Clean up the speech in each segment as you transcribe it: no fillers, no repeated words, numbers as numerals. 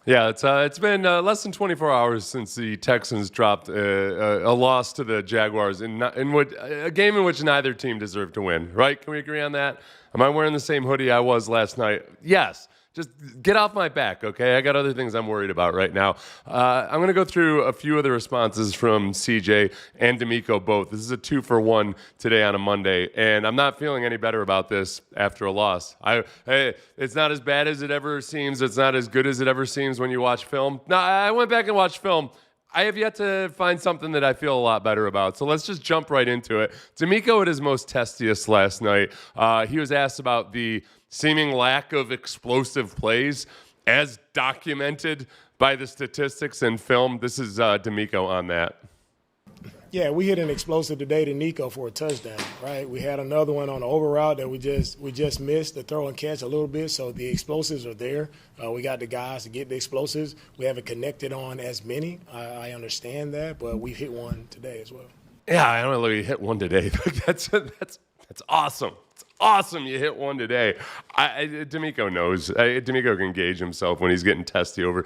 Yeah, it's been less than 24 hours since the Texans dropped a loss to the Jaguars a game in which neither team deserved to win. Right? Can we agree on that? Am I wearing the same hoodie I was last night? Yes. Just get off my back, okay? I got other things I'm worried about right now. I'm going to go through a few of the responses from CJ and DeMeco both. This is a 2-for-1 today on a Monday, and I'm not feeling any better about this after a loss. It's not as bad as it ever seems. It's not as good as it ever seems when you watch film. No, I went back and watched film. I have yet to find something that I feel a lot better about. So let's just jump right into it. DeMeco at his most testiest last night. He was asked about the seeming lack of explosive plays as documented by the statistics and film. This is DeMeco on that. Yeah, we hit an explosive today to Nico for a touchdown, right? We had another one on the over route that we just missed the throw and catch a little bit, so the explosives are there. We got the guys to get the explosives. We haven't connected on as many. I understand that, but we've hit one today as well. Yeah, I don't know, we hit one today. That's awesome. It's awesome you hit one today. DeMeco knows. DeMeco can gauge himself when he's getting testy over.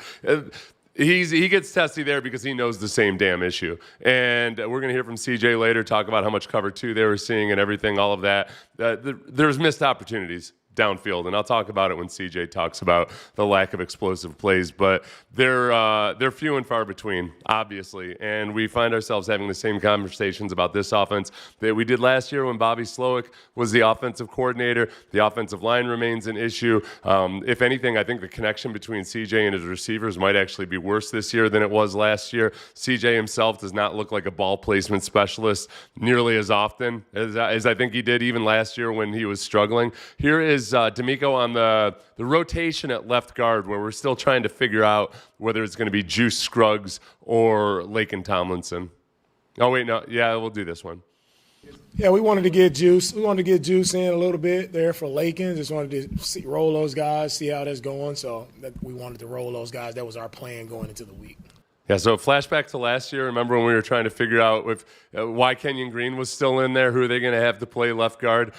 He gets testy there because he knows the same damn issue. And we're going to hear from CJ later, talk about how much cover 2 they were seeing and everything, all of that. There's missed opportunities downfield, and I'll talk about it when CJ talks about the lack of explosive plays, but they're few and far between, obviously, and we find ourselves having the same conversations about this offense that we did last year when Bobby Slowick was the offensive coordinator. The offensive line remains an issue. If anything, I think the connection between CJ and his receivers might actually be worse this year than it was last year. CJ himself does not look like a ball placement specialist nearly as often as I think he did even last year when he was struggling. Here is DeMeco on the rotation at left guard, where we're still trying to figure out whether it's going to be Juice Scruggs or Laken Tomlinson. Oh, wait, no. Yeah, we'll do this one. Yeah, we wanted to get Juice. We wanted to get Juice in a little bit there for Laken. Just wanted to roll those guys, see how that's going. So we wanted to roll those guys. That was our plan going into the week. Yeah, so flashback to last year. Remember when we were trying to figure out why Kenyon Green was still in there? Who are they going to have to play left guard?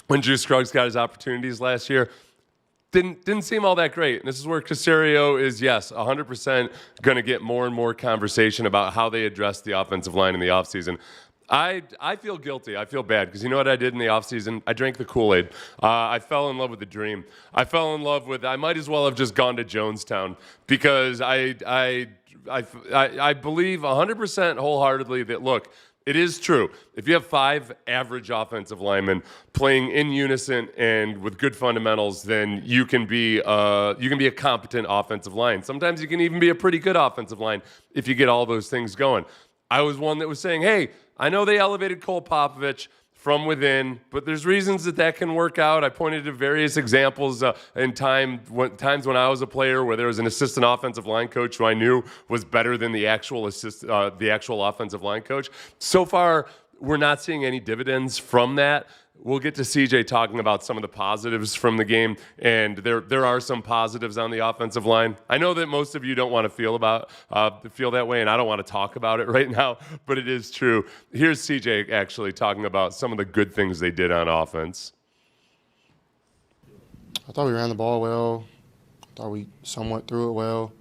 When Juice Scruggs got his opportunities last year, didn't seem all that great. And this is where Caserio is, yes, 100% going to get more and more conversation about how they address the offensive line in the offseason. I feel guilty. I feel bad because you know what I did in the offseason? I drank the Kool-Aid. I fell in love with the dream. I fell in love with, I might as well have just gone to Jonestown because I believe 100% wholeheartedly that, look, it is true. If you have 5 average offensive linemen playing in unison and with good fundamentals, then you can be a competent offensive line. Sometimes you can even be a pretty good offensive line if you get all those things going. I was one that was saying, hey, I know they elevated Cole Popovich from within, but there's reasons that can work out. I pointed to various examples in times when I was a player where there was an assistant offensive line coach who I knew was better than the actual offensive line coach. So far, we're not seeing any dividends from that. We'll get to CJ talking about some of the positives from the game, and there are some positives on the offensive line. I know that most of you don't want to feel that way, and I don't want to talk about it right now, but it is true. Here's CJ actually talking about some of the good things they did on offense. I thought we ran the ball well. I thought we somewhat threw it well.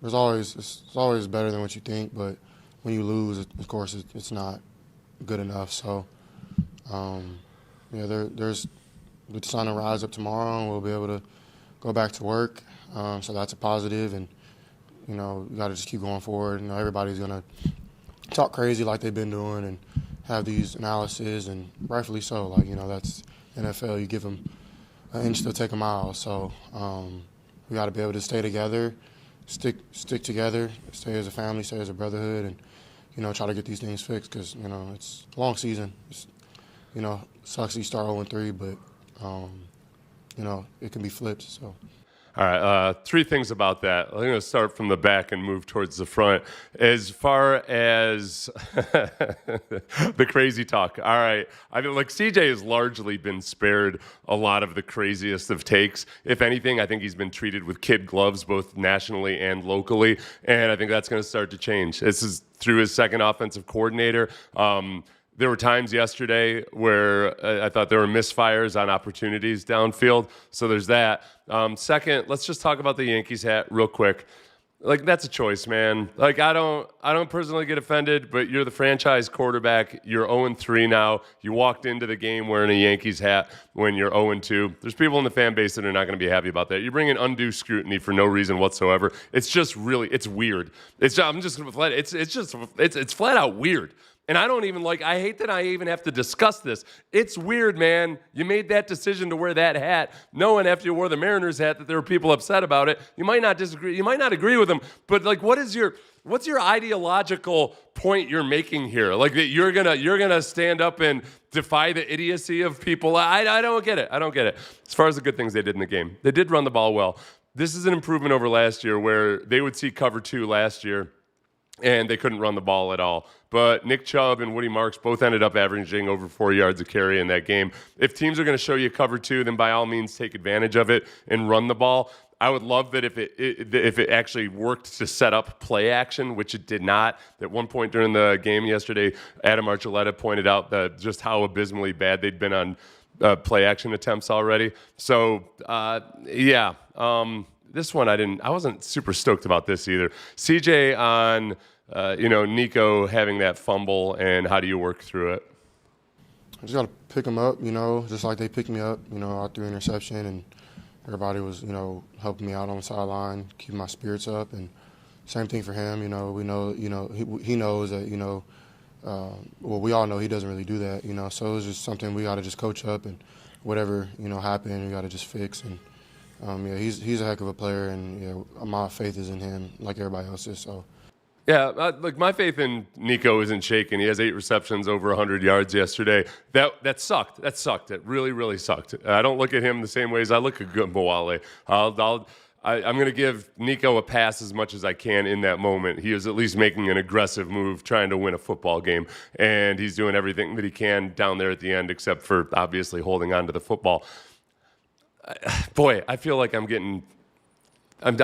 It's always better than what you think, but when you lose, of course, it's not good enough. So. There's the sun will rise up tomorrow, and we'll be able to go back to work. So that's a positive, and you got to just keep going forward. Everybody's gonna talk crazy like they've been doing, and have these analyses, and rightfully so. That's NFL. You give them an inch, they'll take a mile. So we got to be able to stay together, stick together, stay as a family, stay as a brotherhood, and try to get these things fixed because it's a long season. Sucks you start 0-3, but, it can be flipped. So. All right, 3 things about that. I'm going to start from the back and move towards the front. As far as the crazy talk, all right. CJ has largely been spared a lot of the craziest of takes. If anything, I think he's been treated with kid gloves, both nationally and locally, and I think that's going to start to change. This is through his second offensive coordinator. There were times yesterday where I thought there were misfires on opportunities downfield. So there's that. Second, let's just talk about the Yankees hat real quick. Like, that's a choice, man. Like, I don't personally get offended, but you're the franchise quarterback. You're 0-3 now. You walked into the game wearing a Yankees hat when you're 0-2. There's people in the fan base that are not going to be happy about that. You bring in undue scrutiny for no reason whatsoever. It's just really, it's weird. It's flat out weird. And I hate that I even have to discuss this. It's weird, man. You made that decision to wear that hat, knowing after you wore the Mariners hat that there were people upset about it. You might not disagree. You might not agree with them, but like, what's your ideological point you're making here? Like that you're gonna stand up and defy the idiocy of people. I don't get it. I don't get it. As far as the good things they did in the game, they did run the ball well. This is an improvement over last year where they would see cover 2 last year and they couldn't run the ball at all. But Nick Chubb and Woody Marks both ended up averaging over 4 yards a carry in that game. If teams are going to show you cover 2, then by all means take advantage of it and run the ball. I would love that if it actually worked to set up play action, which it did not. At one point during the game yesterday, Adam Archuleta pointed out that just how abysmally bad they'd been on play action attempts already. So, this one I wasn't super stoked about this either. CJ on Nico having that fumble, and how do you work through it? I just got to pick them up, just like they picked me up, after interception, and everybody was, helping me out on the sideline, keeping my spirits up, and same thing for him. We know, he knows that, we all know he doesn't really do that, so it's just something we got to just coach up, and whatever, happened, we got to just fix. And he's a heck of a player, and my faith is in him like everybody else's. So. Yeah, look, my faith in Nico isn't shaken. He has 8 receptions, over 100 yards yesterday. That sucked. That sucked. It really, really sucked. I don't look at him the same way as I look at Mbawale. I'm going to give Nico a pass as much as I can in that moment. He is at least making an aggressive move, trying to win a football game, and he's doing everything that he can down there at the end, except for obviously holding on to the football. Boy, I feel like I'm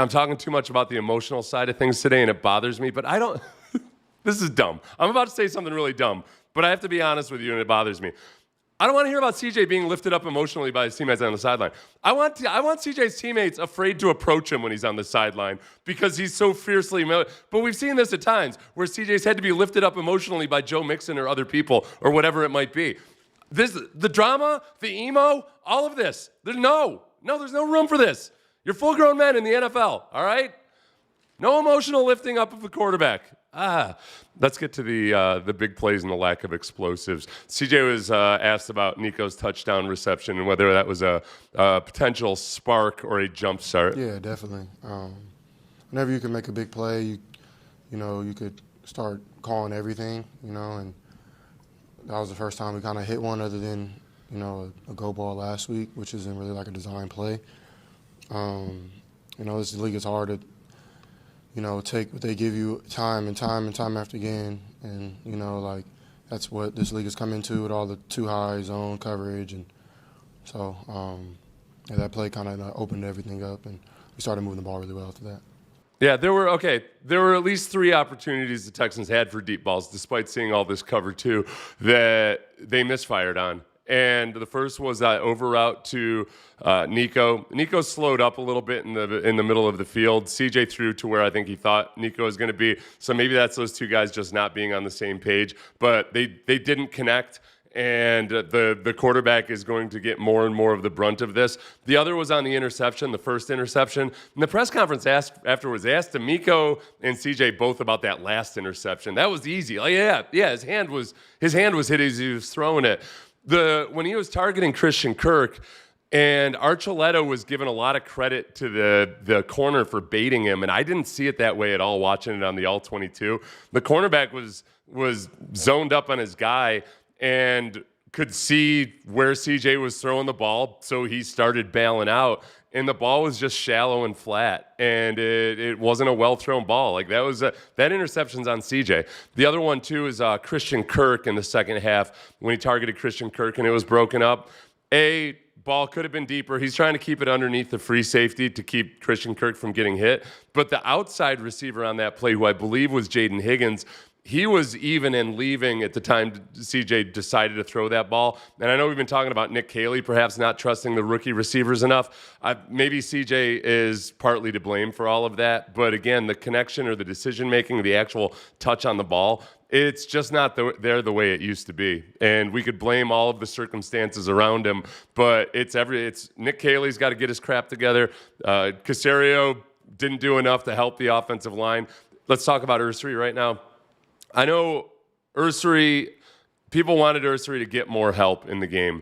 talking too much about the emotional side of things today, and it bothers me, but I don't – this is dumb. I'm about to say something really dumb, but I have to be honest with you, and it bothers me. I don't want to hear about CJ being lifted up emotionally by his teammates on the sideline. I want CJ's teammates afraid to approach him when he's on the sideline because he's so fiercely – but we've seen this at times where CJ's had to be lifted up emotionally by Joe Mixon or other people or whatever it might be. The drama, the emo, all of this, there's no room for this. You're full-grown men in the NFL, all right? No emotional lifting up of the quarterback. Let's get to the big plays and the lack of explosives. CJ was asked about Nico's touchdown reception and whether that was a potential spark or a jump start. Yeah, definitely. Whenever you can make a big play, you could start calling everything, and that was the first time we kind of hit one other than, a go ball last week, which isn't really like a design play. This league is hard to, take what they give you time and time after again. And, that's what this league has come into with all the too high zone coverage. And so, that play kind of opened everything up, and we started moving the ball really well after that. Yeah, there were at least 3 opportunities the Texans had for deep balls, despite seeing all this cover 2, that they misfired on. And the first was that over route to Nico. Nico slowed up a little bit in the middle of the field. CJ threw to where I think he thought Nico was going to be. So maybe that's those 2 guys just not being on the same page. But they didn't connect, and the quarterback is going to get more and more of the brunt of this. The other was on the interception, the first interception. And the press conference afterwards asked DeMeco and CJ both about that last interception. That was easy. Like, yeah, his hand was hit as he was throwing it. When he was targeting Christian Kirk, and Archuleta was given a lot of credit to the corner for baiting him, and I didn't see it that way at all watching it on the All-22. The cornerback was zoned up on his guy and could see where CJ was throwing the ball, so he started bailing out, and the ball was just shallow and flat, and it wasn't a well-thrown ball. Like that interception's on CJ. The other one too is Christian Kirk in the second half when he targeted Christian Kirk and it was broken up. Ball could have been deeper. He's trying to keep it underneath the free safety to keep Christian Kirk from getting hit, but the outside receiver on that play, who I believe was Jaden Higgins, he was even in leaving at the time CJ decided to throw that ball. And I know we've been talking about Nick Caley perhaps not trusting the rookie receivers enough. Maybe CJ is partly to blame for all of that. But again, the connection or the decision-making, the actual touch on the ball, it's just not there the way it used to be. And we could blame all of the circumstances around him, but it's Nick Caley's got to get his crap together. Caserio didn't do enough to help the offensive line. Let's talk about Ursary right now. I know people wanted Ursary to get more help in the game.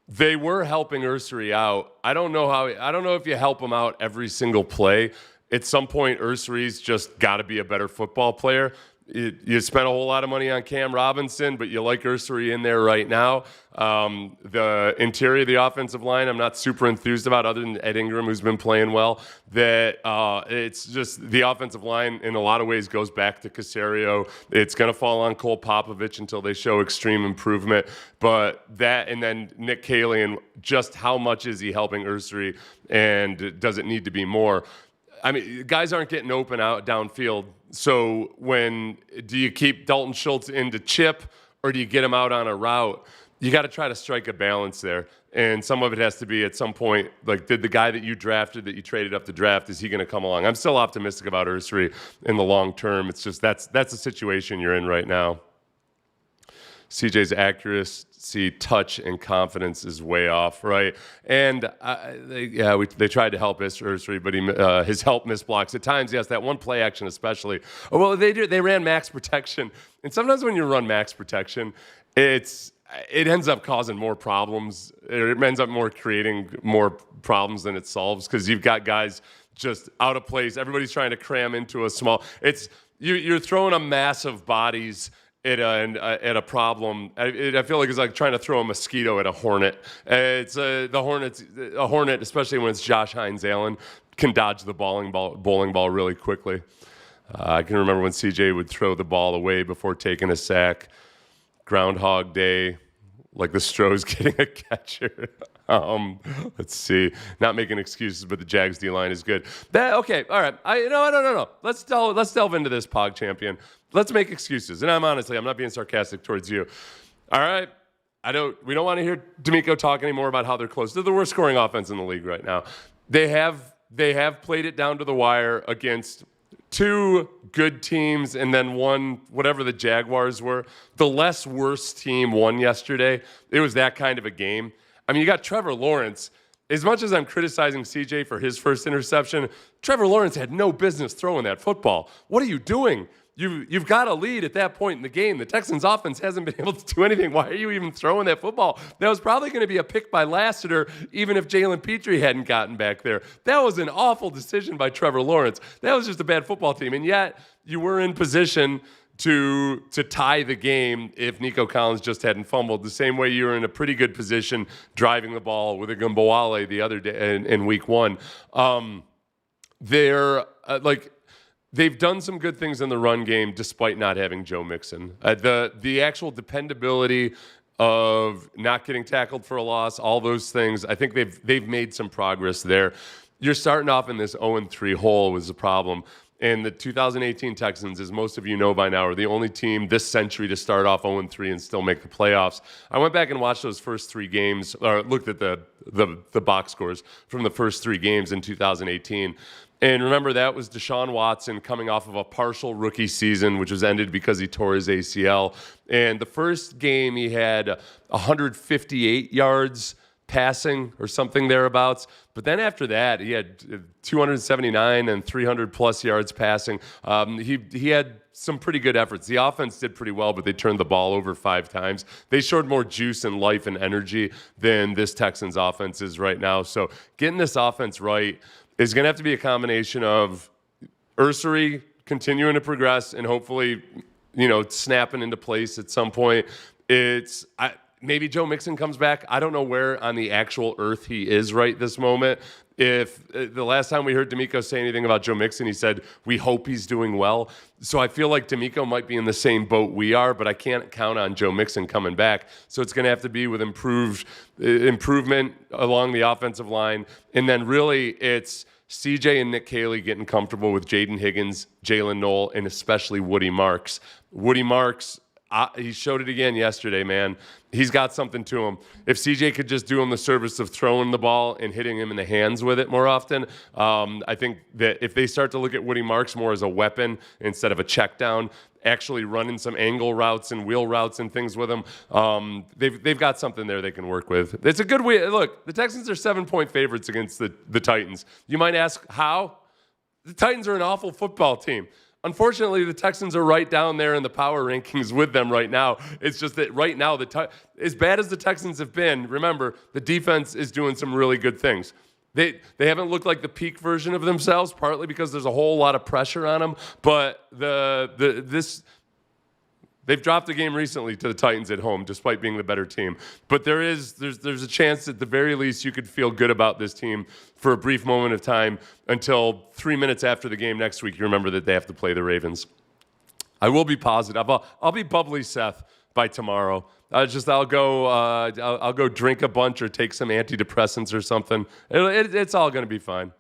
They were helping Ursary out. I don't know if you help him out every single play. At some point, Ursary's just got to be a better football player. You spent a whole lot of money on Cam Robinson, but you like Ursary in there right now. The interior of the offensive line, I'm not super enthused about, other than Ed Ingram, who's been playing well. It's just the offensive line in a lot of ways goes back to Caserio. It's going to fall on Cole Popovich until they show extreme improvement. But that, and then Nick Caley, and just how much is he helping Ursary, and does it need to be more? I mean, guys aren't getting open out downfield. So do you keep Dalton Schultz into chip, or do you get him out on a route? You got to try to strike a balance there. And some of it has to be at some point, like, did the guy that you drafted, that you traded up to draft, is he going to come along? I'm still optimistic about Ursary in the long term. It's just that's the situation you're in right now. CJ's accuracy, touch, and confidence is way off, right? And they tried to help Ursary, but his help missed blocks at times. Yes, that one play action especially. Well, they ran max protection, and sometimes when you run max protection, it ends up causing more problems. It ends up creating more problems than it solves, because you've got guys just out of place. Everybody's trying to cram into a small. You're throwing a mass of bodies at a problem. I feel like it's like trying to throw a mosquito at a hornet. A hornet, especially when it's Josh Hines Allen, can dodge the bowling ball really quickly. I can remember when CJ would throw the ball away before taking a sack. Groundhog Day, like the Stros getting a catcher. Let's see. Not making excuses, but the Jags D-line is good. Okay, all right. No. Let's delve into this, Pog Champion. Let's make excuses. And I'm not being sarcastic towards you. All right. We don't want to hear DeMeco talk anymore about how they're close. They're the worst scoring offense in the league right now. They have played it down to the wire against two good teams, and then one, whatever the Jaguars were. The less worse team won yesterday. It was that kind of a game. I mean, you got Trevor Lawrence. As much as I'm criticizing CJ for his first interception, Trevor Lawrence had no business throwing that football. What are you doing? You've got a lead at that point in the game. The Texans offense hasn't been able to do anything. Why are you even throwing that football? That was probably going to be a pick by Lassiter, even if Jalen Petrie hadn't gotten back there. That was an awful decision by Trevor Lawrence. That was just a bad football team. And yet you were in position to tie the game if Nico Collins just hadn't fumbled. The same way you were in a pretty good position driving the ball with Agumbawale the other day in week one. They've done some good things in the run game despite not having Joe Mixon. The actual dependability of not getting tackled for a loss, all those things, I think they've made some progress there. You're starting off in this 0-3 hole was the problem. And the 2018 Texans, as most of you know by now, are the only team this century to start off 0-3 and still make the playoffs. I went back and watched those first three games, or looked at the box scores from the first three games in 2018. And remember, that was Deshaun Watson coming off of a partial rookie season, which was ended because he tore his ACL. And the first game, he had 158 yards passing or something thereabouts. But then after that, he had 279 and 300-plus yards passing. He had some pretty good efforts. The offense did pretty well, but they turned the ball over 5 times. They showed more juice and life and energy than this Texans offense is right now. So getting this offense right is going to have to be a combination of Ursary continuing to progress and hopefully, snapping into place at some point. Maybe Joe Mixon comes back. I don't know where on the actual earth he is right this moment. If the last time we heard DeMeco say anything about Joe Mixon, he said, we hope he's doing well. So I feel like DeMeco might be in the same boat we are, but I can't count on Joe Mixon coming back. So it's going to have to be with improvement along the offensive line. And then really it's CJ and Nick Caley getting comfortable with Jaden Higgins, Jalen Noel, and especially Woody Marks. Woody Marks, he showed it again yesterday, man. He's got something to him. If CJ could just do him the service of throwing the ball and hitting him in the hands with it more often, I think that if they start to look at Woody Marks more as a weapon instead of a check down, actually running some angle routes and wheel routes and things with him, they've got something there they can work with. It's a good way. Look, the Texans are 7-point favorites against the Titans. You might ask how? The Titans are an awful football team. Unfortunately, the Texans are right down there in the power rankings with them right now. It's just that right now, as bad as the Texans have been, remember, the defense is doing some really good things. They haven't looked like the peak version of themselves, partly because there's a whole lot of pressure on them. But they've dropped the game recently to the Titans at home, despite being the better team. But there's a chance at the very least you could feel good about this team for a brief moment of time until 3 minutes after the game next week. You remember that they have to play the Ravens. I will be positive. I'll be bubbly, Seth, by tomorrow. I'll go drink a bunch or take some antidepressants or something. It's all going to be fine.